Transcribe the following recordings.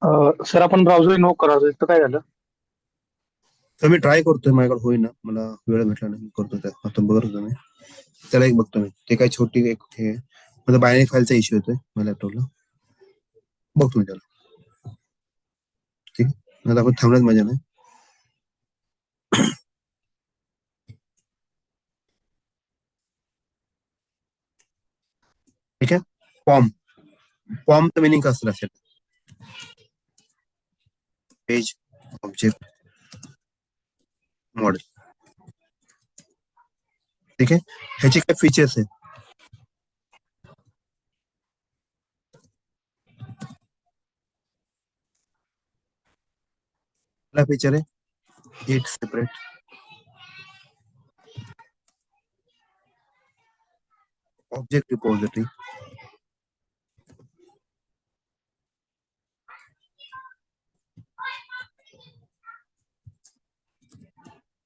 Sir आपण browser invoke करायचं तर काय झालं? तर मी ट्राय करतोय, माझ्याकडे होईना, मला वेळ भेटला नाही, मी करतो त्या आता बघत होतो मी. त्याला एक बघतो मी, ते काय छोटी एक हे माझा बायनरी फाईलचा इश्यू येतोय माझ्या लॅपटॉपला. बघतो मी त्याला. ठीक आहे, आता आपण थांबण्यात मजा नाही. ठीक आहे. फॉर्म फॉर्मचं मिनिंग कसं असेल? Page object model. ठीक आहे. ह्याचे काय फीचर्स आहेत? पहिला फीचर आहे एक separate object repository.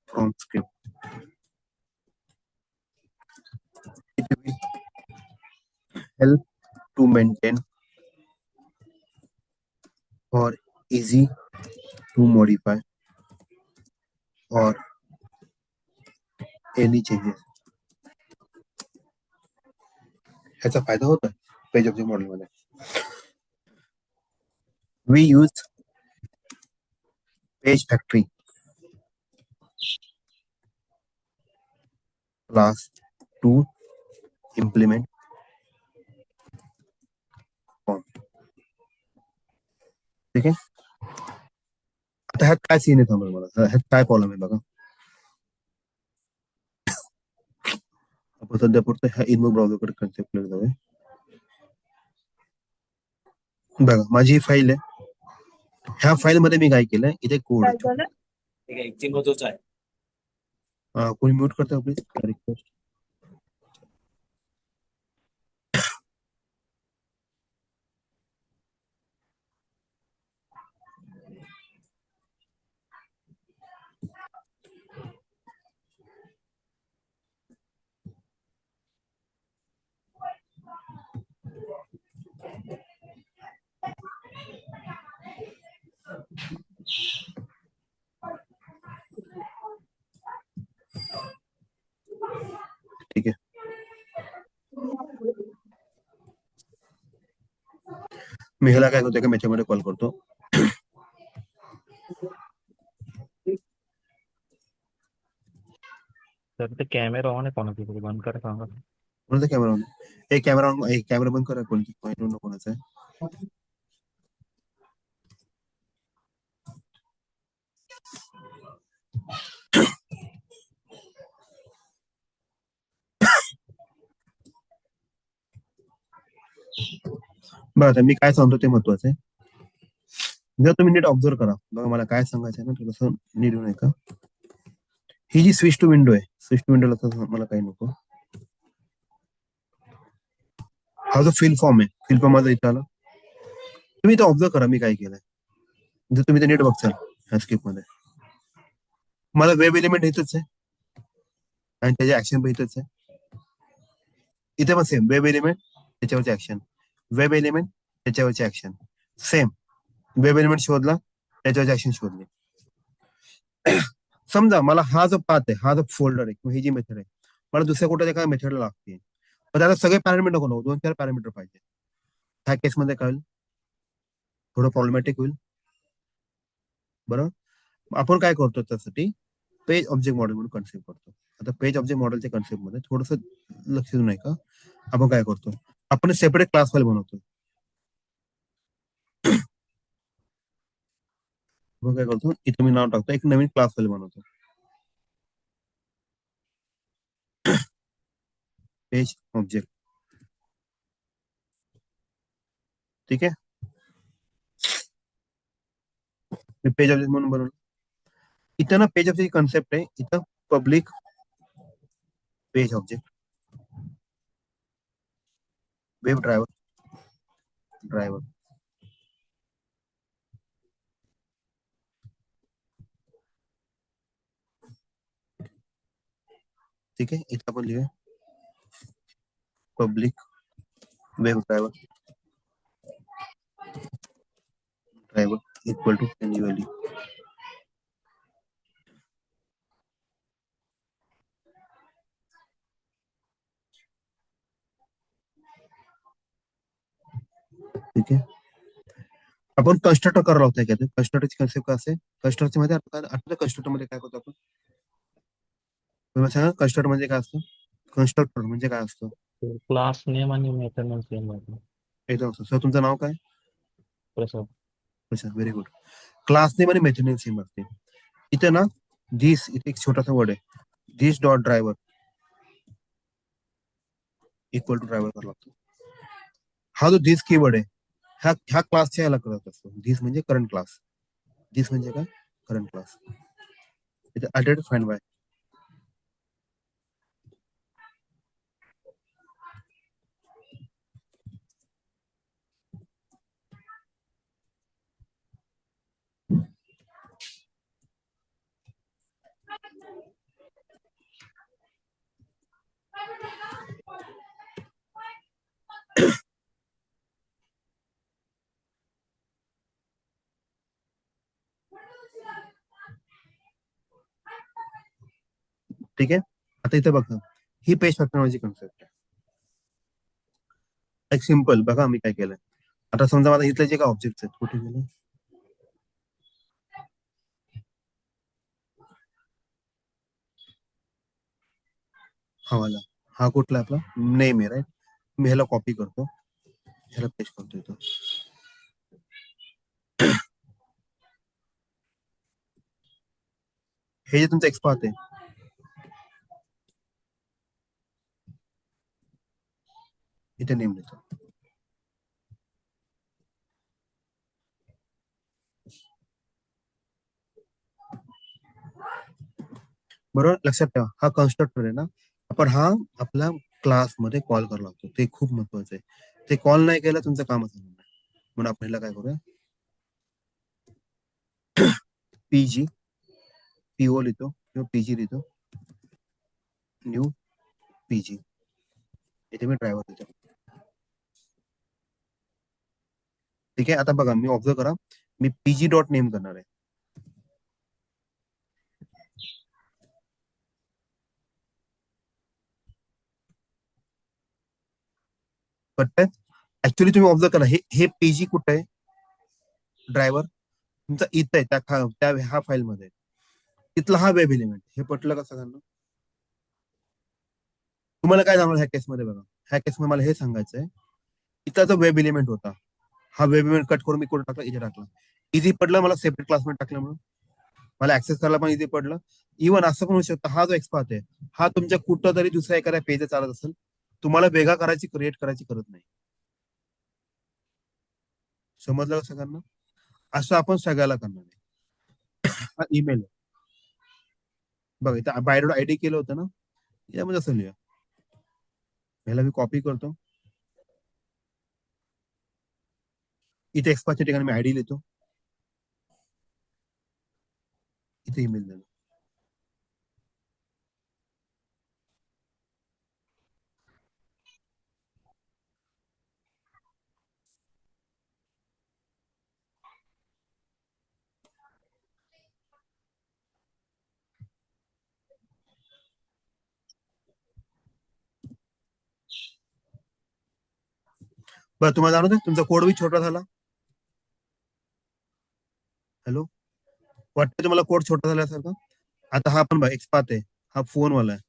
From script it will help to maintain or easy to modify or any changes. ह्याचा फायदा होतोय पेज ऑब्जेक्ट मॉडेल मध्ये. We use page factory class to implement form. ठीक आहे. आता ह्यात काय सीन आहे थांबा, मला ह्यात काय प्रॉब्लेम आहे बघा. आपण सध्या पुरतं ह्या इनबुक ब्राउझरकडे कन्सेप्ट जाऊया. बघा माझी ही फाईल आहे. ह्या फाईल मध्ये मी काय केलंय, इथे कोड आहे. कोणी म्यूट करता प्लीज, रिक्वेस्ट. ठीक आहे. मी ह्याला काय करतो, एका मेथडमध्ये कॉल करतो. तर ते कॅमेरा ऑन आहे कोणाचा तरी, बंद करा सांगा. कोणाचा कॅमेरा ऑन? एक कॅमेरा ऑन, एक कॅमेरा बंद करा. कोणाचा आहे? बरं, आता मी काय सांगतो ते महत्वाचं आहे. जर तुम्ही नीट ऑब्झर्व करा, बघा मला काय सांगायचं आहे ना, थोडंसं नीट येऊ नये का. ही जी स्विच टू विंडो आहे, स्विच टू विंडोला तर मला काही नको. हा जो फिल फॉर्म आहे, फिल फॉर्म माझा इथं आला. तुम्ही इथं ऑब्झर्व करा मी काय केलंय. जर तुम्ही ते नीट बघचाल ह्या स्किप मध्ये, मला वेब एलिमेंट इथंच आहे आणि त्याचे ऍक्शन पण इथंच आहे. इथे पण सेम वेब एलिमेंट त्याच्यावरचे ऍक्शन, वेब एलिमेंट त्याच्यावरचे ऍक्शन सेम. वेब एलिमेंट शोधला, त्याच्यावरचे ऍक्शन शोधले. समजा मला हा जो पाथ आहे, हा जो फोल्डर आहे किंवा ही जी मेथड आहे, मला दुसऱ्या कुठल्या एका मेथडला लागते, पण त्याला सगळे पॅरामीटर नको, 2-4 पॅरामीटर पाहिजे. ह्या केसमध्ये काय होईल, थोडं प्रॉब्लेमॅटिक होईल. बरोबर. आपण काय करतो त्यासाठी पेज ऑब्जेक्ट मॉडेल म्हणून कन्सेप्ट करतो. आता पेज ऑब्जेक्ट मॉडेलच्या कन्सेप्ट मध्ये थोडस लक्ष देऊ नये का. आपण काय करतो, आपण सेपरेट क्लास फाईल बनवतो. आपण काय करतो, इथं मी नाव टाकतो, एक नवीन क्लास फाईल बनवतो. Page object. ठीक आहे. मी पेज ऑब्जेक्ट म्हणून बनवलं. इथं ना पेज ऑब्जेक्ट कन्सेप्ट आहे, इथं public page object, web driver. ठीक आहे. इथं आपण लिहूया public web driver equal to annually. ठीक आहे. आपण कन्स्ट्रक्टर करायला होता का? कन्स्ट्रक्टरची कन्सेप्ट काय असेल? कन्स्ट्रक्टर मध्ये आता कन्स्ट्रक्टर मध्ये काय करतो आपण? तुम्ही सांगा कन्स्ट्रक्टर म्हणजे काय असतं? कन्स्ट्रक्टर म्हणजे काय असतं? क्लास नेम आणि मेथड सेम आहे. एकदम सर, तुमचं नाव काय? प्रसाद. अच्छा, व्हेरी गुड. क्लास नेम आणि मेथड नेम सेम असते. इथे ना दिस, इथे एक छोटासा वर्ड आहे, this dot driver equal to driver करावा लागतो. हा जो दिस कीवर्ड आहे, ह्या क्लासच्या याला करत असतो. दिस म्हणजे करंट क्लास. दिस म्हणजे काय? Current class. इथे अल्टरनेट फाइंड बाय. ठीक आहे. आता इथे बघा, ही पेज फॅक्टर कन्सेप्ट आहे. एक सिम्पल बघा मी काय केलंय. आता समजा मला इथले जे काय ऑब्जेक्ट आहेत, कुठे गेले? हा वाला, हा कुठला आपला नेम आहे, राईट? मी ह्याला कॉपी करतो, ह्याला पेस्ट करतो इथं. हे जे तुमचं एक्सपाथ आहे, इथे नेम देतो. बरोबर, लक्षात ठेवा हा कन्स्ट्रक्टर आहे ना, आपण हा आपल्या क्लासमध्ये कॉल करावा लागतो. ते खूप महत्वाचं आहे. ते कॉल नाही केलं तुमचं कामच होणार नाही. म्हणून आपण ह्याला काय करूया, पीजी पीओ लिहितो किंवा पीजी लिहितो, न्यू पीजी. इथे मी ड्रायव्हर लिहितो. ठीक आहे. आता बघा, मी ऑब्झर्व करा, मी पीजी डॉट नेम करणार आहे. कट. ऍक्च्युली तुम्ही ऑब्झर्व करा, हे पीजी कुठे आहे? ड्रायव्हर तुमचा इथं आहे, त्या ह्या फाईल मध्ये. तिथला हा वेब एलिमेंट. हे पटलं का सगळ्यांना? तुम्हाला काय जाणार ह्या केसमध्ये? बघा, ह्या केसमध्ये मला हे सांगायचं आहे, इथला जो वेब एलिमेंट होता, हा वेब एलिमेंट कट करून मी कुठे टाकला? इथे टाकला. इझी पडलं मला सेपरेट क्लासमध्ये टाकलं म्हणून. मला ऍक्सेस करायला पण इझी पडलं. इव्हन असं पण होऊ शकतं, हा जो एक्सपाथ आहे, हा तुमच्या कुठं तरी दुसऱ्या एखाद्या पेज चालत असेल, तुम्हाला वेगळा करायची, क्रिएट करायची गरज नाही. समजलं का सगळ्यांना? असं आपण सगळ्याला करणार आहे. हा ईमेल आहे बघा, इथं बायडोट आयडी केलं होतं ना, यामध्ये असं लिहा. ह्याला मी कॉपी करतो, इथे एक्सपाथच्या ठिकाणी मी आयडी लिहितो, इथे ईमेल देतो. बरं, तुम्हाला जाणवतं तुमचा कोड बी छोटा झाला. हॅलो, वाटतं तुम्हाला कोड छोटा झाल्यासारखं? आता हा पण बघा एक्सपाथ आहे, हा फोन वाला आहे.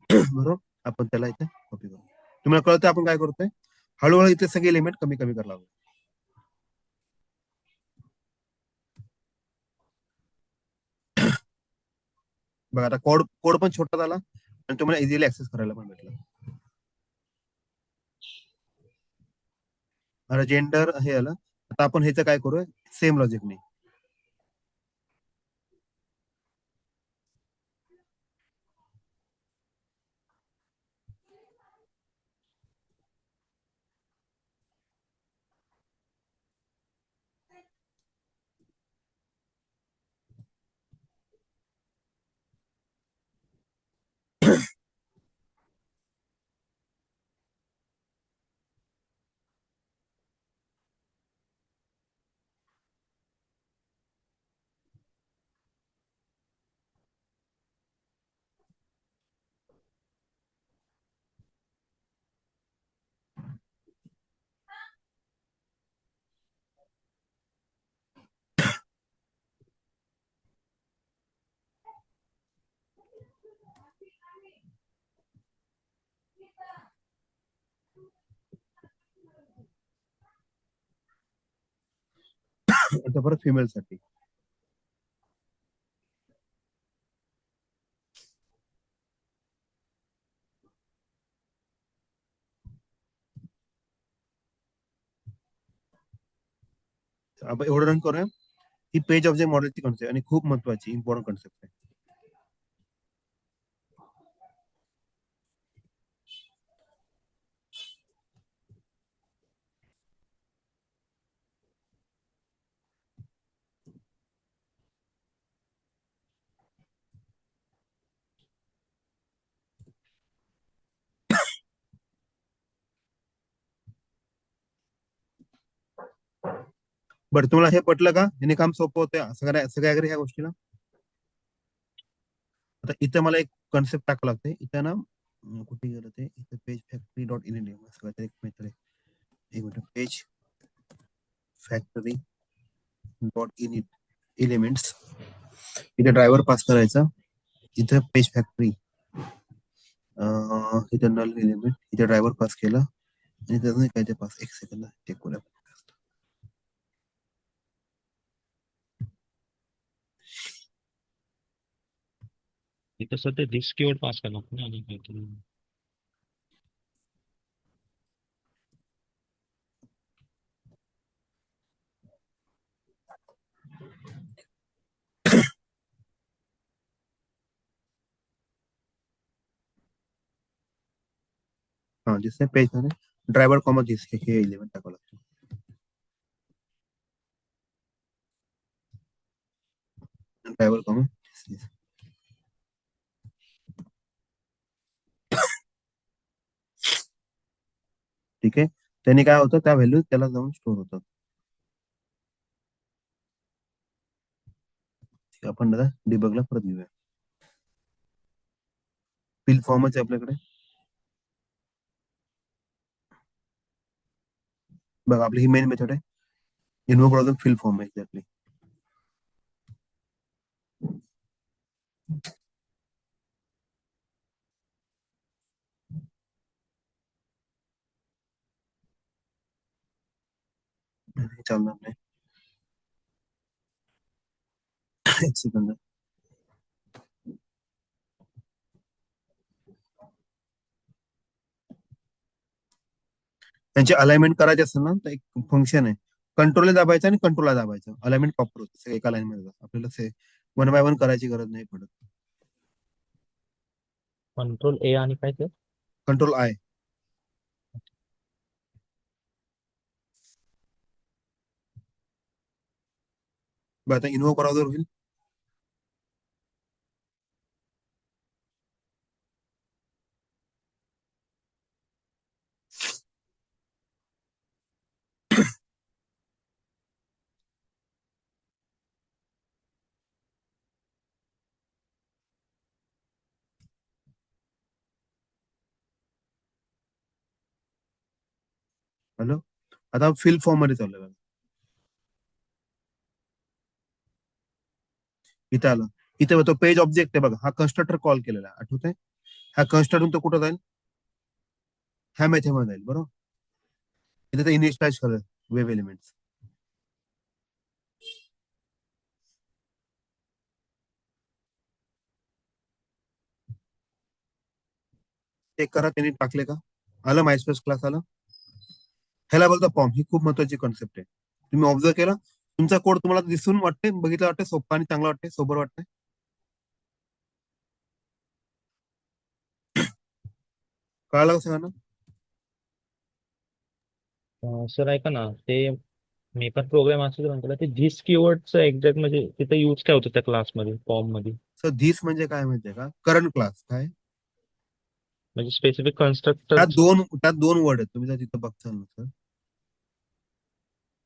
बरोबर, आपण त्याला इथे कॉपी करू. तुम्हाला कळतं आपण काय करतोय? हळूहळू इथे सगळे एलिमेंट कमी कमी करायला लागलो. बघा, आता कोड कोड पण छोटा झाला आणि तुम्हाला इझिली ऍक्सेस करायला पण भेटला. आता जेंडर हे आलं. आता आपण ह्याचं काय करूया सेम लॉजिकने. आता परत फिमेल साठी आपण एवढं रन करूया. ही पेज ऑब्जेक्ट मॉडेलची कन्सेप्ट आणि खूप महत्वाची इम्पॉर्टंट कन्सेप्ट आहे. बरं तुम्हाला हे पटलं का? याने काम सोपं होतं सगळ्या ह्या गोष्टीला. आता इथं मला एक कन्सेप्ट टाकावं लागते. इथं ना कुठे गेलं ते इथं पेज फॅक्टरी डॉट इन सगळ्यात एक मेथड आहे. एक minute page factory dot in elements. इथे ड्रायव्हर पास करायचा. इथं पेज फॅक्टरी इथं नल एलिमेंट इथे ड्रायव्हर पास केला आणि त्याचं काय ते पास एक सेकंद चेक करूया. तसं ते दिस कीवर्ड पास करणार ना आणि काहीतरी. हा जिसने पेज मध्ये ड्रायव्हर कॉमा दिस हे एलिमेंट टाकावं लागतं. ड्रायव्हर कॉमा ठीक आहे. त्यांनी काय होतं त्या व्हॅल्यू त्याला जाऊन स्टोर होतात. आपण दादा डिबगला परत घेऊया. फिल फॉर्मच आहे आपल्याकडे. बघा आपली ही मेन मेथड आहे. इन्व्हो ब्राउझर फिल फॉर्म आहे एक्झॅक्टली. चालणार नाही. एक सेकंद. त्यांची अलाइनमेंट करायची असेल ना तर एक फंक्शन आहे. कंट्रोलला दाबायचं आणि कंट्रोलला दाबायचं अलाइनमेंट प्रॉपर होतं सगळं एका लाईन मध्ये. आपल्याला वन बाय वन करायची गरज नाही पडत. कंट्रोल ए आणि काय ते कंट्रोल आय. बरं आता इन्व्हो ब्राउझर होईल. हॅलो. आता फिल फॉर्म मध्ये चालू आहे. इथे आलं. इथे तो पेज ऑब्जेक्ट आहे बघा हा कन्स्ट्रक्टर कॉल केलेला आहे आठवत आहे. ह्या कन्स्ट्रक्टर तो कुठं जाईल ह्या मेथड मध्ये जाईल बरोबर. इथे ते इनिशियलाइज करेल वेब एलिमेंट्स. चेक करा त्यांनी टाकले का. आलं मायस्पेस क्लास आलं. ह्याला बोलतो फॉर्म. ही खूप महत्वाची कॉन्सेप्ट आहे. तुम्ही ऑब्झर्व केला, तुमचा कोड तुम्हाला दिसून वाटते, बघितलं वाटते, सोपा आणि चांगला वाटते, सोबर वाटते. कळालं का सगळ्यांना? सर ऐका ना, ते मी पण प्रोग्राम असं म्हणतो ते धिस कीवर्डचं एक्झॅक्ट म्हणजे तिथे यूज काय होतं त्या क्लासमध्ये फॉर्म मध्ये? सर धिस म्हणजे काय माहितीये का? करंट क्लास काय? म्हणजे स्पेसिफिक कन्स्ट्रक्टर. त्यात दोन वर्ड आहेत. तुम्ही जर तिथं बघताल ना सर,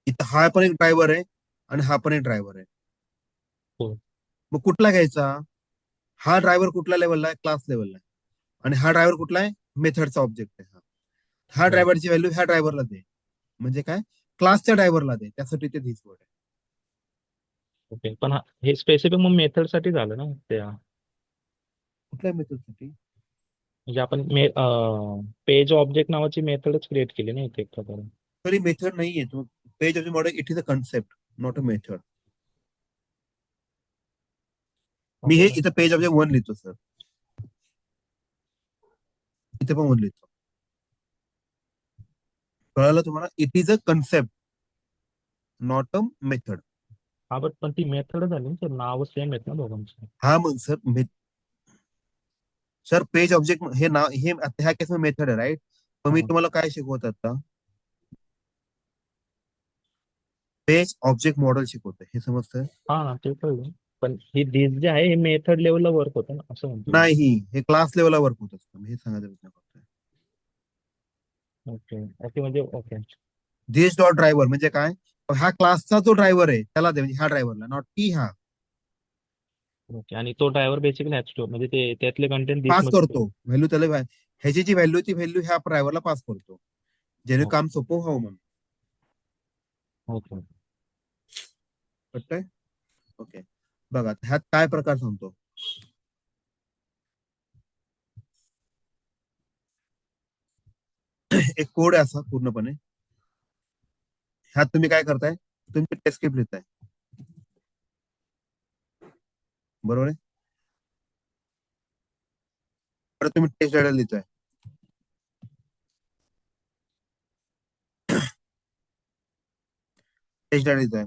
इथं हा पण एक ड्रायव्हर आहे आणि हा पण एक ड्रायव्हर आहे. हो. मग कुठला घ्यायचा? हा ड्रायव्हर कुठल्या लेवलला आहे? क्लास लेवलला आहे. आणि हा ड्रायव्हर कुठला आहे? मेथडचा ऑब्जेक्ट आहे. हा हो. ड्रायव्हरची व्हॅल्यू ह्या ड्रायव्हरला दे. म्हणजे काय? क्लासच्या ड्रायव्हरला दे. त्यासाठी ते धिस वर्ड आहे. ओके, पण हे स्पेसिफिक मग मेथड साठी झालं ना त्या, कुठल्या मेथडसाठी? म्हणजे आपण पेज ऑब्जेक्ट नावाची मेथडच क्रिएट केली ना इथे एक प्रकारे. तरी मेथड नाहीये. Page of the model it is a concept, not a method. मी हे इथं पेज ऑब्जेक्ट 1 लिहितो सर. इथे पण 1 लिहितो. कळालं तुम्हाला? It is a concept, not a method. हा बट पण ती मेथड झाली ना सर, नाव सेम आहेत ना दोघांचे. हा मग सर पेज ऑब्जेक्ट हे नाव हे आता ह्या केसमध्ये मेथड आहे, राईट? मग मी हा तुम्हाला काय शिकवत आता? पेज ऑब्जेक्ट मॉडेल शिकवतोय. हे समजतंय? हा ते कळलं, पण ही दिस जे आहे हे मेथड लेवलला वर्क होतं ना असं म्हणतो मी. नाही, हे क्लास लेवलला वर्क होत असतं. मी हे सांगायचा प्रयत्न करतोय. ओके ओके म्हणजे ओके. दिस डॉट ड्रायव्हर म्हणजे काय? हा क्लासचा जो ड्रायव्हर आहे त्याला दे, म्हणजे ह्या ड्रायव्हरला, नॉट की हा. ओके, आणि तो ड्रायव्हर बेसिकली ह्याच स्टोर म्हणजे ते त्यातले कंटेंट दिस पास मध्ये. करतो व्हॅल्यू त्याला. ह्याची जी व्हॅल्यू ती व्हॅल्यू ह्या ड्रायव्हरला पास करतो, जेणे काम सोपं व्हावं म्हणून. ओके. कळतंय? ओके. बघा ह्यात काय प्रकार सांगतो. एक कोड आहे असा पूर्णपणे. ह्यात तुम्ही काय करताय? तुम्ही टेस्ट स्क्रिप्ट लिहिताय, बरोबर आहे? परत तुम्ही टेस्ट डाटा लिहिताय, टेस्ट डाटा लिहिताय.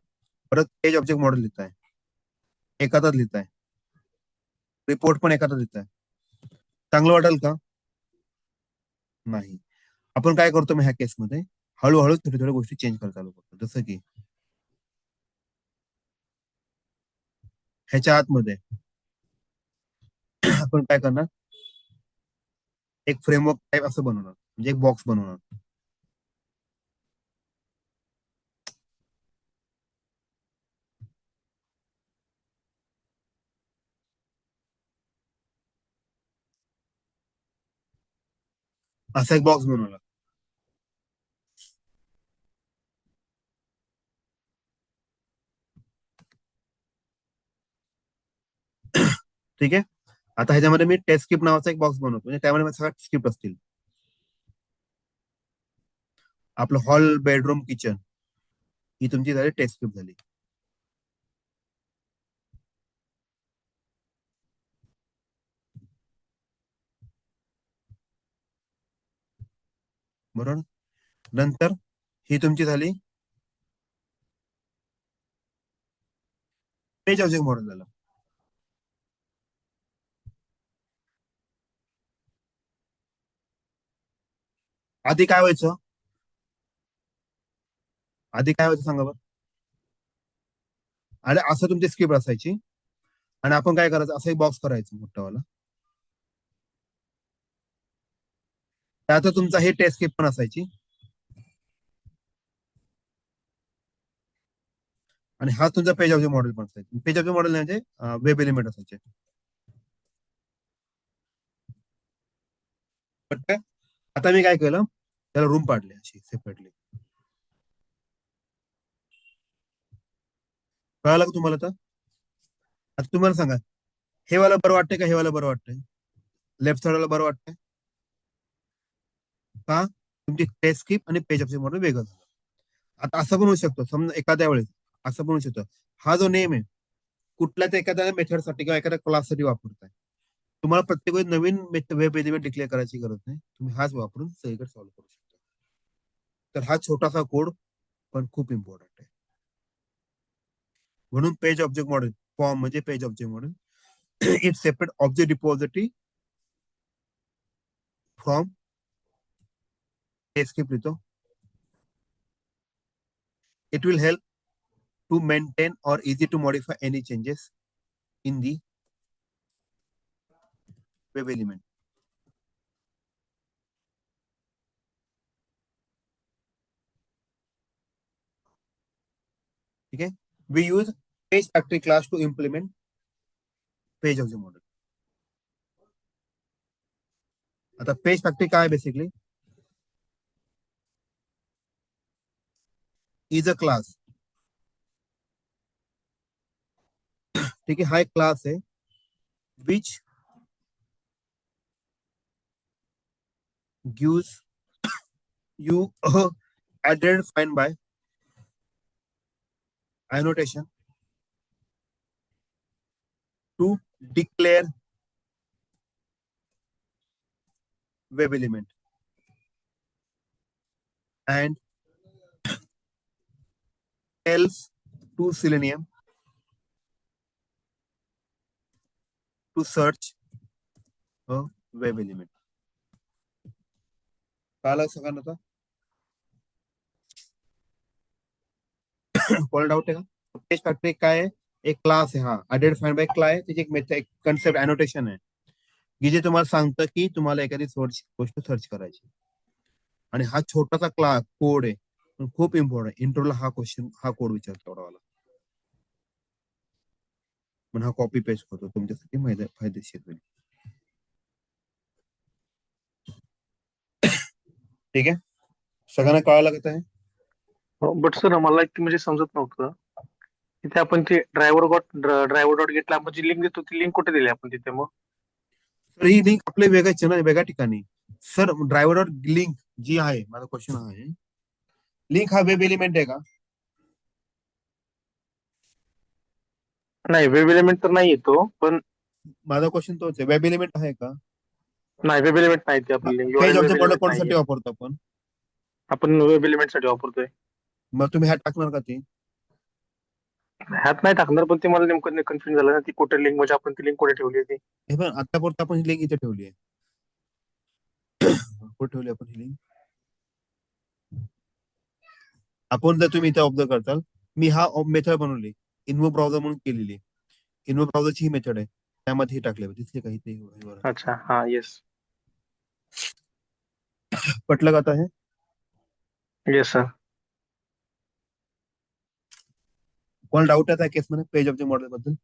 परत पेज ऑब्जेक्ट मॉडेल लिहिताय, एकातच लिहिताय. रिपोर्ट पण एकातच लिहिताय. चांगलं वाटेल का? नाही. आपण काय करतो मग ह्या केसमध्ये? हळूहळू थोड्या थोड्या गोष्टी चेंज करायला चालू करतो. जसं की ह्याच्या आतमध्ये आपण काय करणार? एक फ्रेमवर्क टाईप असं बनवणार, म्हणजे एक बॉक्स बनवणार. असा एक बॉक्स बनवला. ठीक आहे. आता ह्याच्यामध्ये मी टेस्ट स्क्रिप्ट नावाचा एक बॉक्स बनवतो, म्हणजे त्यामध्ये सगळ्या स्क्रिप्ट असतील. आपलं हॉल, बेडरूम, किचन ही तुमची झाली टेस्ट स्क्रिप्ट झाली. बरोबर. नंतर ही तुमची झाली पेज ऑब्जेक्ट मॉडेल झालं. आधी काय व्हायचं? आधी काय व्हायचं सांगा बरं? आणि असं तुमची स्क्रिप्ट असायची, आणि आपण काय करायचं? असं एक बॉक्स करायचं मोठावाला. त्यात तुमचा हे टेस्ट स्क्रिप्ट पण असायची, आणि हा तुमचा पेज ऑब्जेक्ट मॉडेल पण असायचा. पेज ऑब्जेक्ट मॉडेल म्हणजे वेब एलिमेंट असायचे. पण काय? आता मी काय केलं? त्याला रूम पाडले अशी सेपरेटली. कळालं का तुम्हाला? तर आता तुम्हाला सांगा, हे वाला बरं वाटतंय का हे वाला बरं वाटतंय? लेफ्ट साईडला बरं वाटतंय का? तुमची टेस्ट स्क्रिप्ट आणि पेज ऑब्जेक्ट मॉडेल वेगळं झालं. आता असं पण होऊ शकतो, समजा एखाद्या वेळेस असं पण होऊ शकतं, हा जो नेम आहे कुठल्याच एखाद्या मेथडसाठी किंवा एखाद्या क्लाससाठी वापरताय. तुम्हाला प्रत्येक वेळी नवीन वेब एलिमेंट डिक्लेअर करायची गरज नाही. तुम्ही हाच वापरून सगळीकडे सॉल्व्ह करू शकता. तर हा छोटासा कोड पण खूप इम्पॉर्टंट आहे. म्हणून पेज ऑब्जेक्ट मॉडेल फॉर्म म्हणजे page object model it separate object repository from script लिहितो. It will help to maintain or easy to modify any changes in the web element. Okay, we use page factory class to implement page object model. आता page factory काय basically is a class. ठीक है, हा एक class है which gives you a added find by annotation to declare web element and tells to Selenium to search a web element. कळलं सगळ्यांना आता? कोणाला डाऊट आहे का? पेज फॅक्टरी काय आहे? एक क्लास आहे. हा अडेड फाइंड बाय क्लास आहे. त्याची एक मेथड, एक कन्सेप्ट अनोटेशन आहे की जे तुम्हाला सांगतं की तुम्हाला एखादी गोष्ट सर्च करायची. आणि हा छोटासा क्लास कोड आहे पण खूप इम्पॉर्टंट. इंट्रोला हा क्वेश्चन, हा कोड विचारतो एवढावाला. पण हा कॉपी पेस्ट करतो तुमच्यासाठी फायदेशीर होईल. ठीक आहे, सगळ्यांना कळायला लागत आहे? बट सर मला एक म्हणजे समजत नव्हतं तिथे आपण ते ड्रायव्हर डॉट गेटला आपण जी लिंक देतो ती लिंक कुठे दिली आपण तिथे मग? तर ही लिंक आपल्या वेगळ्या ठिकाणी. सर ड्रायव्हर लिंक जी आहे, माझा क्वेश्चन आहे, लिंक हा वेब एलिमेंट आहे का? नाही, वेब एलिमेंट तर नाही येतो, पण माझा क्वेश्चन तोच आहे, वेब एलिमेंट आहे का? नाही, वेब एलिमेंट नाही ते आपली link page URL web object model element कोणासाठी नाहीये. वापरतो आपण? आपण वेब एलिमेंट साठी वापरतोय. मग तुम्ही ह्यात टाकणार का ते? ह्यात नाही टाकणार, पण ते मला नेमकं कन्फ्युजन झालं ना, ती कुठे लिंक म्हणजे आपण ती लिंक कुठे ठेवली आहे ती. हे पण आतापर्यंत आपण ही लिंक इथे ठेवली आहे. कुठे ठेवली आपण ही लिंक? आपण जर तुम्ही इथे ऑब्झर्व करताल, मी हा मेथड बनवली, इन्वो ब्राउझर म्हणून केलेली. इन्वो ब्राउझरची ही मेथड आहे, त्यामध्ये हे टाकले दिसले काही ते. अच्छा, हा, येस. पटलं का आता हे? Yes sir. कोणाला डाऊट आहे त्या केसमध्ये पेज ऑब्जेक्ट मॉडेल बद्दल?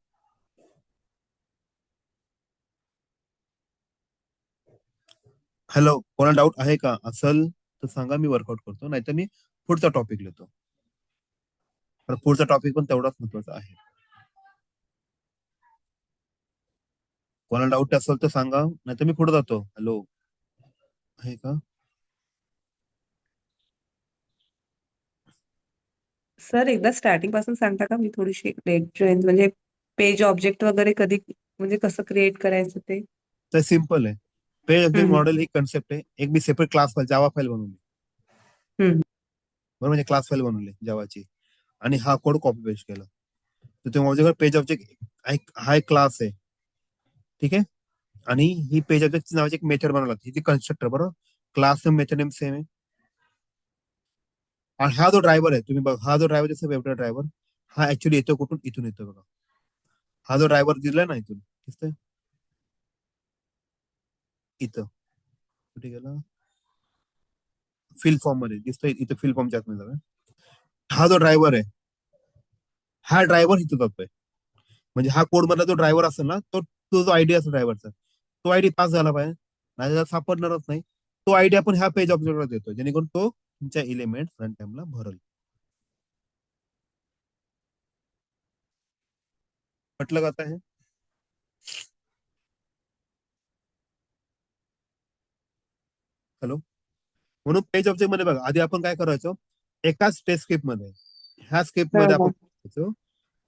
हॅलो, कोणाला डाऊट आहे का? असेल तर सांगा, मी वर्कआउट करतो, नाहीतर मी पुढचा टॉपिक लिहितो. पुढचा टॉपिक पण तेवढाच महत्वाचा आहे. कोणाला डाऊट असेल तर सांगा, नाहीतर मी पुढे जातो. हॅलो, आहे का? सर एकदा स्टार्टिंग पासून सांगता का? मी थोडीशी लेट जॉईन, म्हणजे पेज ऑब्जेक्ट वगैरे कधी, म्हणजे कसं क्रिएट करायचं ते? तर सिम्पल आहे. पेज ऑब्जेक्ट हम्म, मॉडेल ही कन्सेप्ट आहे. एक मी सेपरेट क्लास फाईल, जावा फाईल बनवली, हम्म, बरोबर, म्हणजे क्लास फाईल बनवली जावाची, आणि हा कोड कॉपी पेस्ट केला. तर ते माझ्याकडे पेज ऑब्जेक्ट हा एक क्लास आहे. ठीक आहे, आणि ही पेज ऑब्जेक्ट नावाची एक मेथड बनवला, ही कन्स्ट्रक्टर, बरोबर, क्लास मेथड नेम सेम आहे. आणि हा जो ड्रायव्हर आहे, तुम्ही बघा, हा जो ड्रायव्हर जसं वेब ड्रायव्हर, हा ऍक्च्युली येतो कुठून? इथून येतो बघा. हा जो ड्रायव्हर दिलाय ना, इथून दिसतंय, इथं कुठे गेला? फिल फॉर्म मध्ये दिसतोय, इथं फिल फॉर्मच्या आतमध्ये जाऊया. हा जो ड्रायव्हर आहे, हा ड्रायव्हर इथं जातोय. म्हणजे हा कोड मधला जो ड्रायव्हर असेल ना, तो जो आयडी असेल ड्रायव्हरचा, तो आयडी पास झाला पाहिजे, नाही सापडणारच नाही. तो आयडी आपण ह्या पेज ऑब्जेक्टला देतो, जेणेकरून तो तुमच्या एलिमेंट रन टाइमला भरल. म्हटलं का आता हे? हॅलो, म्हणून पेज ऑब्जेक्ट मध्ये बघा, आधी आपण काय करायचो, एकाच टेस्ट स्क्रिप्ट मध्ये, ह्या स्क्रिप्ट मध्ये आपण करायचो,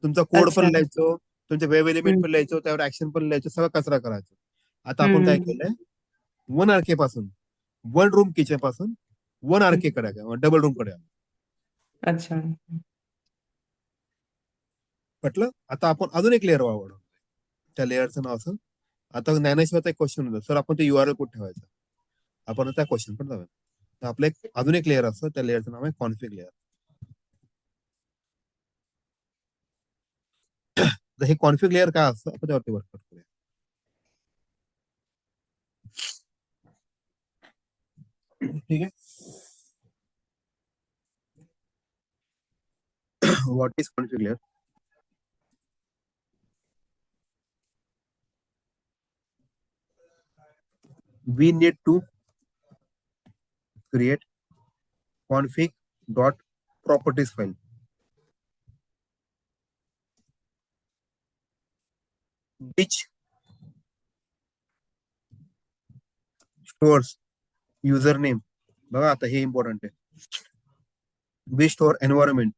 तुमचा कोड पण अच्छा. लिहायचो, तुमचे वेब एलिमेंट हम्म, पण लिहायचो, त्यावर ऍक्शन पण लिहायचो, सगळं कचरा करायचो. आता आपण काय हम्म, केलंय, वन आरके पासून, वन रूम किचन पासून वन आरके कडे डबल रूम कडे आलो. अच्छा. म्हटलं आता आपण अजून एक लेअर वाढवतो. त्या लेअरचं नाव असं, आता ज्ञानेश्वरचा एक क्वेश्चन होता, सर आपण ते URL कुठे ठेवायचं. आपण त्या क्वेश्चन पण जाऊया. तर आपलं एक अजून एक लेअर असतं, त्या लेअरचं नाव आहे कॉन्फिग लेअर. तर हे कॉन्फिग लेअर काय असतं आपण त्यावरती वर्क करूया. ठीक आहे. What is config layer? We need to create config.properties file which stores username. बघा आता हे इम्पॉर्टंट आहे. We store environment,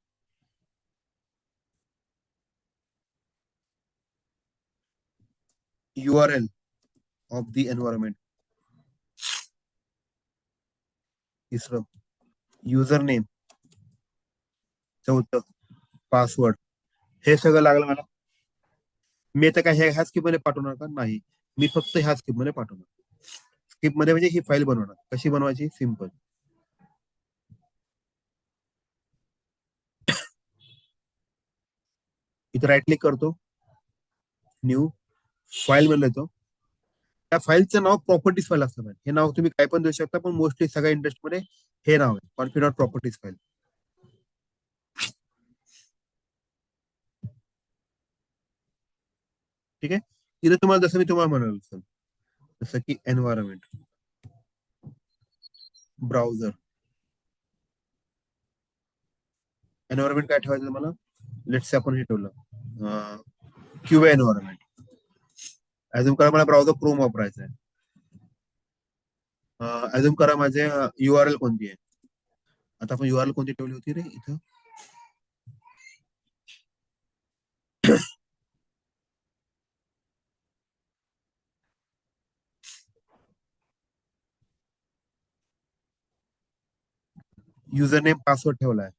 URL of the environment, तिसरं username, चौथं पासवर्ड. हे सगळं लागलं मला. मी आता काय ह्या स्किप मध्ये पाठवणार का? नाही, मी फक्त ह्या स्किप मध्ये पाठवणार. स्किप मध्ये म्हणजे ही फाईल बनवणार. कशी बनवायची? सिंपल. इथे राईट क्लिक करतो, न्यू फाईल मध्ये येतो. त्या फाईलचं नाव प्रॉपर्टीज फाईल असतं. हे नाव तुम्ही काय पण देऊ शकता, पण मोस्टली सगळ्या इंडस्ट्रीमध्ये हे नाव आहे, config.properties फाईल. ठीक आहे. इथे तुम्हाला जसं मी तुम्हाला म्हणाल सर, जसं की एन्व्हायरमेंट, ब्राउझर. एन्व्हायरमेंट काय ठेवायचं तुम्हाला? लेट्स से आपण हे ठेवलं क्यूए एन्व्हायरमेंट. अजून करा मला ब्राउझर क्रोम वापरायचं आहे. अजून करा माझे URL कोणती आहे. आता आपण URL कोणती ठेवली होती रे इथं? युजर नेम पासवर्ड ठेवलाय.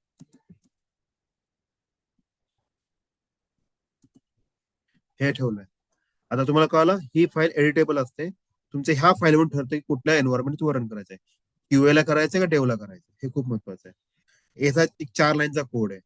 हे ठेवलंय. आता तुम्हाला कळलं, ही फाईल एडिटेबल असते. तुमच्या ह्या फाईलवरून ठरतं की कुठल्या एन्व्हायरमेंट रन करायचं आहे, क्यूए ला करायचं का डेवला करायचं. हे खूप महत्वाचं आहे. याचा एक 4 लाईनचा कोड आहे.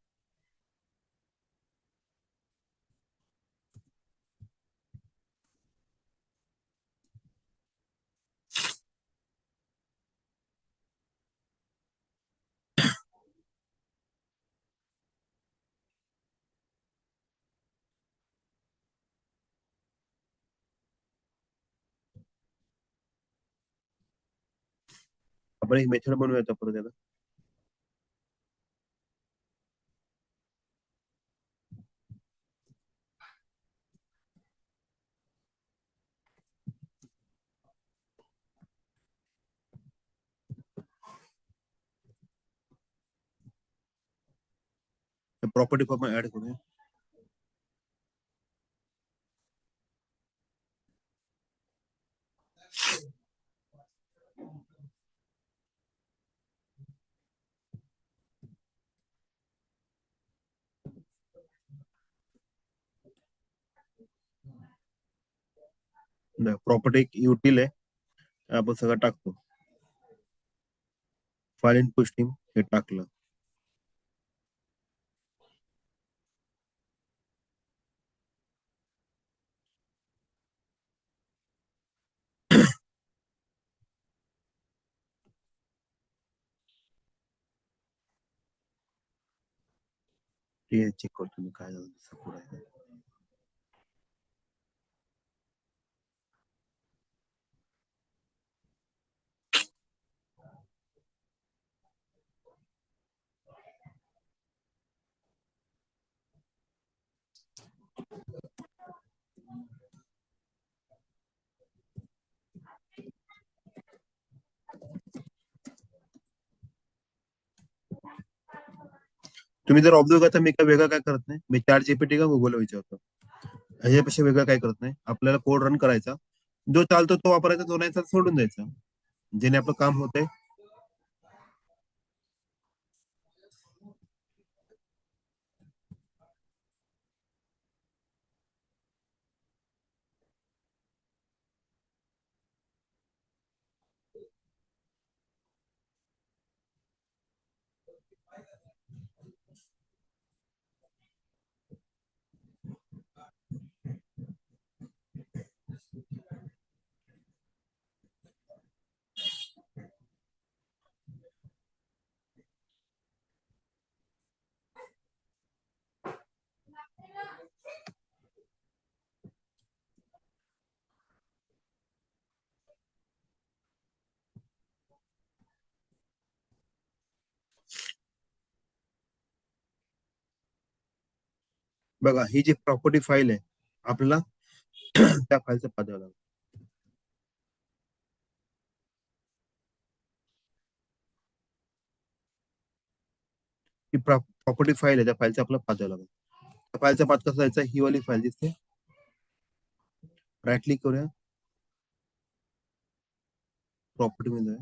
आपण एक मेथड बनवूया परत याला. प्रॉपर्टी फॉर्म ऍड करूया. प्रॉपर्टी एक युटिल आहे, आपण सगळं टाकतो. फाईल इनपुट स्ट्रीम हे टाकलं. ते चेक करतो मी काय झालं पुढे. तुम्ही जर ऑब्झर्व करता, मी काय वेगळं काय करत नाही. मी ChatGPT का गुगलला विचारतो. ह्याच्यापेक्षा वेगळं काय करत नाही. आपल्याला कोड रन करायचा, जो चालतो तो वापरायचा, जो नाही चालतो सोडून द्यायचा, जेणे आपलं काम होतंय. बघा ही जी प्रॉपर्टी फाईल आहे आपल्याला त्या फाईलचं पाथ द्यावं लागेल. ही प्रॉपर्टी फाईल आहे त्या फाईलचा आपल्याला पाथ द्यावं लागेल. त्या फाईलचा पाथ कसा जायचा, ही वाली फाईल दिसते, राईट क्लिक करूया, प्रॉपर्टी मध्ये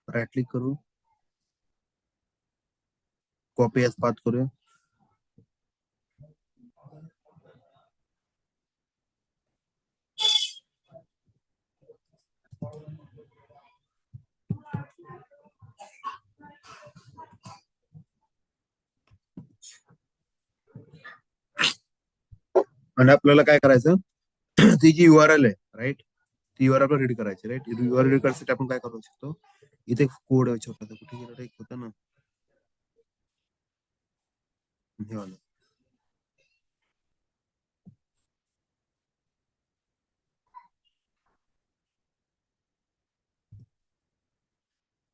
राईट क्लिक करू, कॉपी एज पाथ करूया. आणि आपल्याला काय करायचं, ती जी URL आहे राईट, ती URL आपल्याला रीड करायची राईट. URL रीड करण्यासाठी आपण काय करू शकतो, इथे कोड आहे छोटासा, कुठे गेला रे, एक होता ना हे वाला.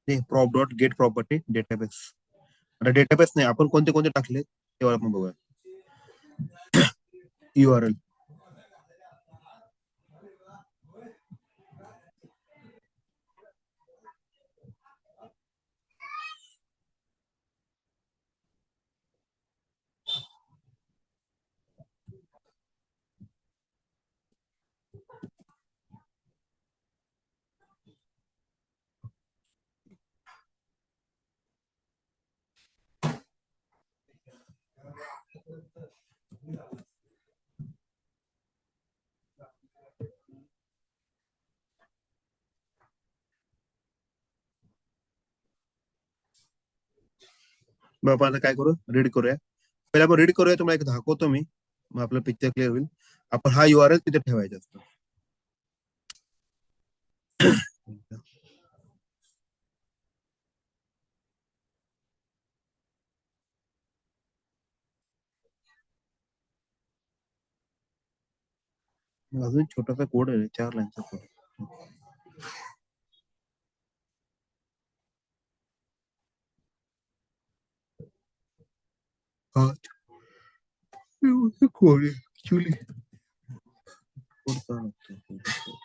ते prop dot gate property database. आता डेटाबेस नाही, आपण कोणते कोणते टाकले तेव्हा आपण बघूया. URL मग आपण आता काय करू, रीड करूया. पहिला आपण रीड करूया, तुम्हाला एक दाखवतो मी, मग आपलं पिक्चर क्लिअर होईल. आपण हा URL तिथे ठेवायचा असतो. अजून छोटासा कोड आहे, 4 लाईनचा कोड. हा कोड आहे ऍक्च्युली, कोड का नसतो.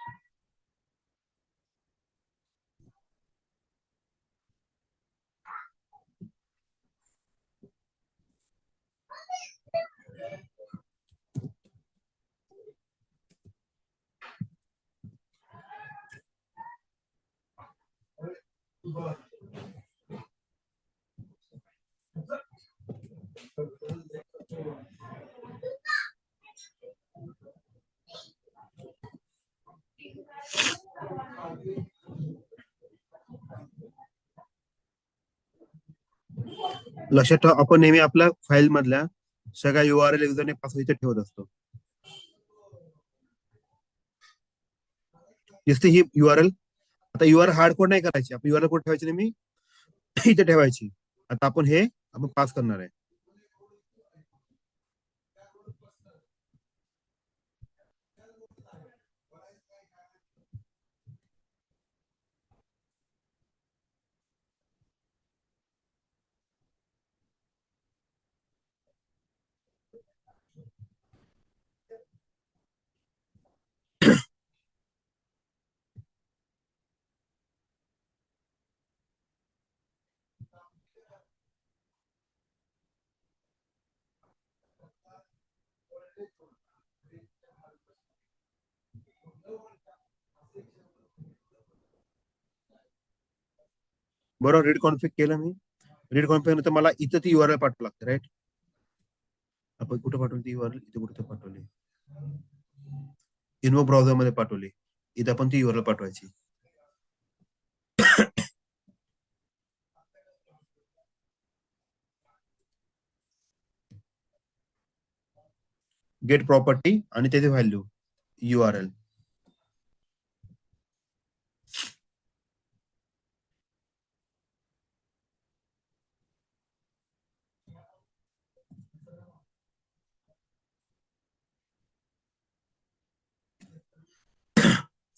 लक्षात ठेवा, आपण नेहमी आपल्या फाईल मधल्या सगळ्या URL युजरने पासवर्ड इथे ठेवत असतो. दिसते ही URL. आता URL हार्ड कोड नाही करायची, आपण URL कोड ठेवायची नेहमी इथे ठेवायची. आता आपण पास करणार आहे. बरोबर, रीड कॉन्फिग केलं मी. रीड कॉन्फिग नंतर मला इथं ती URL पाठवावं लागते राईट. आपण कुठे पाठवली ती URL? इथे कुठे पाठवली? इन्वो ब्राउझर मध्ये पाठवली. इथे आपण ती URL पाठवायची. गेट प्रॉपर्टी आणि त्याची व्हॅल्यू URL.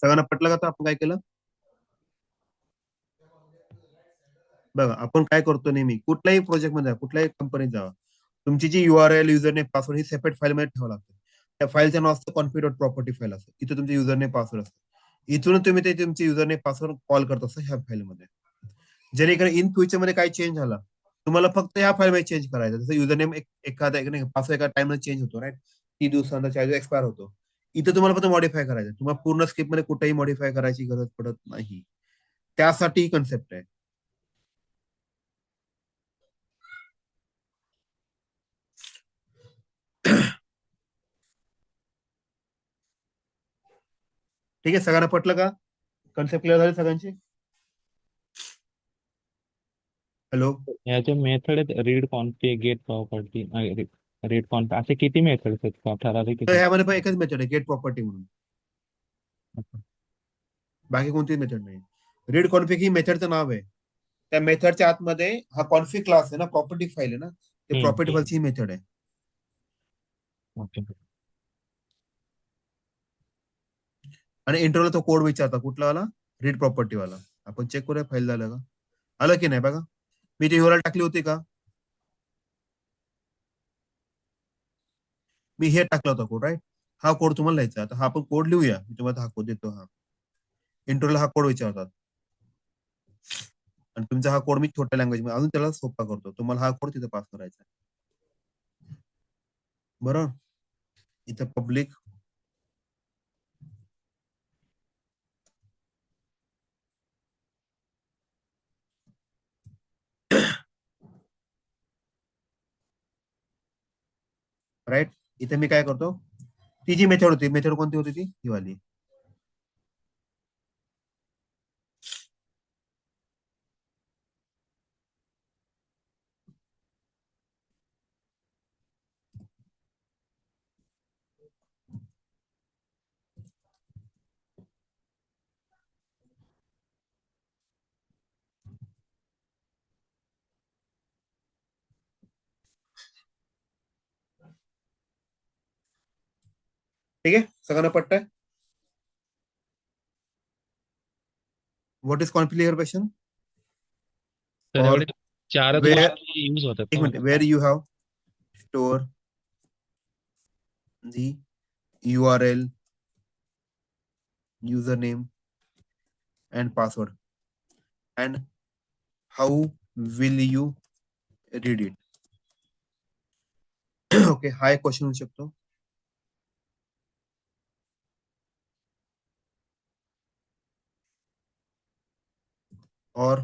सगळ्यांना पटलं का? आता आपण काय केलं बघा. आपण काय करतो नेहमी कुठल्याही प्रोजेक्ट मध्ये कुठल्याही कंपनीत जावा, तुमची जी URL युजरनेम पासवर्ड ही सेपरेट फाईल मध्ये ठेवावं लागतं. त्या फाईलचं नाव असतं कॉन्फिग डॉट प्रॉपर्टी फाईल असतं. इथे तुमचे युजरनेम पासवर्ड असतं. इथून तुम्ही ते तुमचे युजरनेम पासवर्ड कॉल करत असता ह्या फाईलमध्ये. जेणेकरून इन फ्युचर मध्ये काय चेंज झाला तुम्हाला फक्त ह्या फाईल मध्ये चेंज करायचं. जसं युजरनेम एखाद्या पासवर्ड एका टाइमला चेंज होतो, राईट? 3 दिवसांना 4 दिवस एक्सपायर होतो. इथं तुम्हाला फक्त मॉडीफाय करायचं. तुम्हाला पूर्ण स्क्रिप्ट मध्ये कुठेही मॉडीफाय करायची गरज पडत नाही. त्यासाठी ही कन्सेप्ट आहे. ठीक आहे, सगळ्यांना पटलं का? कन्सेप्ट क्लिअर झाली सगळ्यांची? हॅलो. याचे मेथड आहेत read config, get property, read config, असे किती मेथड्स आहेत का? ठराविक तर किती? ह्यामध्ये पण एकच मेथड आहे, गेट प्रॉपर्टी म्हणून. बाकी कोणतीच मेथड नाही. रीड कॉन्फिग ही मेथडचं नाव आहे. त्या मेथडच्या आतमध्ये हा कॉन्फिग क्लास आहे ना, प्रॉपर्टी फाईल आहे ना, ते प्रॉपर्टी फाईलची ही मेथड आहे. ओके. आणि इंटरव्ह्यूला तो कोड विचारता कुठला वाला? रीड प्रॉपर्टी वाला. आपण चेक करूया फाईल झालं का, आलं की नाही बघा. मी ती URL टाकली होती का? मी हे टाकला होता कोड, राईट? हा कोड तुम्हाला लिहायचा. आता हा आपण कोड लिहूया. मी तुम्हाला हा कोड देतो. हा इंटरव्ह्यूला हा कोड विचारतात आणि तुमचा हा कोड मी छोट्या लँग्वेज मध्ये अजून त्याला सोपा करतो. तुम्हाला हा कोड तिथे पास करायचा आहे. बरोबर. इथं पब्लिक राईट. इथे मी काय करतो, ती जी मेथड होती, मेथड कोणती होती ती? ही वाली. ठीक आहे, सगळ्यांना पटतंय? What is configuration? तर और एवढे चारच वेअर, गोष्टी यूज होतात एक का मिनिट, म्हणजे? Where you have store the URL, username and password, and how will you read it? Okay, हा एक क्वेश्चन होऊ शकतो. और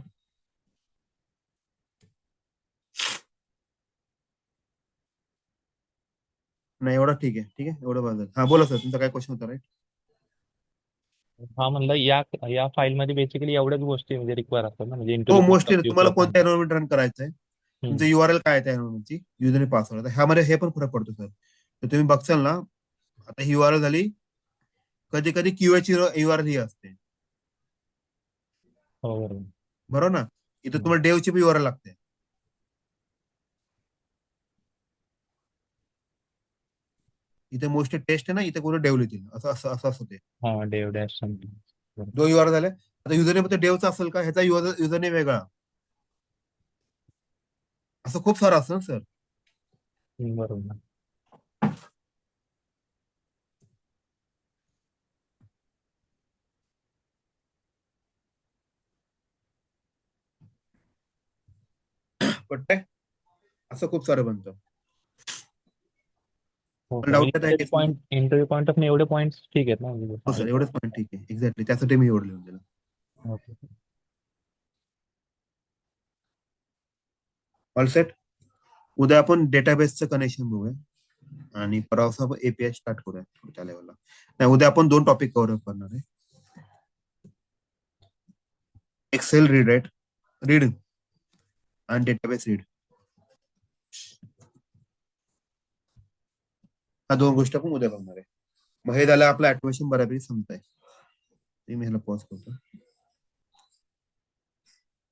नाही, एवढा ठीक आहे. ठीक आहे, एवढं बघा. हा बोला सर, तुमचा काय क्वेश्चन होता, राईट? हा म्हणलं या फाईल मध्ये बेसिकली एवढ्याच गोष्टी म्हणजे रिक्वायर असतात ना, म्हणजे हो, interview point mostly of view तुम्हाला किंवा कोणत्या एन्व्हायरमेंट रन करायचंय, तुमचं URL काय आहे त्या एन्व्हायरमेंटची, युजर आणि पासवर्ड. ह्यामध्ये हे पण फरक पडतो सर. तर तुम्ही बघचाल ना, आता ही URL झाली. कधी कधी QA ची URL ही असते, हो बरोबर. बरोबर ना. इथे हम्म. तुम्हाला डेवची पण URL लागते. इथे मोस्टली टेस्ट आहे ना, इथे कोणी डेव लिहितील, असं असं असं असं ते हा डेव डॅश समथिंग. 2 URL झाले. आता युजरनेम फक्त डेवचा असेल का, ह्याचा युजरनेम वेगळा, असं खूप सारं असतं ना सर. बरोबर. पटतंय? असं खूप सारं बनतं. हो पण सर, म्हणजे डाऊट काय केसमध्ये? इंटरव्ह्यू पॉईंट ऑफ एवढे पॉईंट ठीक आहेत ना म्हणजे? हो सर, एवढंच पॉईंट ठीक आहे. एक्झॅक्टली त्यासाठी मी एवढं लिहून दिलं. ओके. All set. उद्या आपण डेटाबेसचं कनेक्शन बघूया. आणि परवा आपण एपीआय स्टार्ट करूया पुढच्या लेवलला. नाही, उद्या आपण 2 टॉपिक कव्हर करणार आहे. एक्सेल रीड आणि डेटाबेस रीड. ह्या 2 गोष्टी आपण उद्या बघणार आहे. मग हे झालं आपलं ऍटोमेशन बऱ्यापैकी संपत आहे. मी ह्याला पॉज करतो.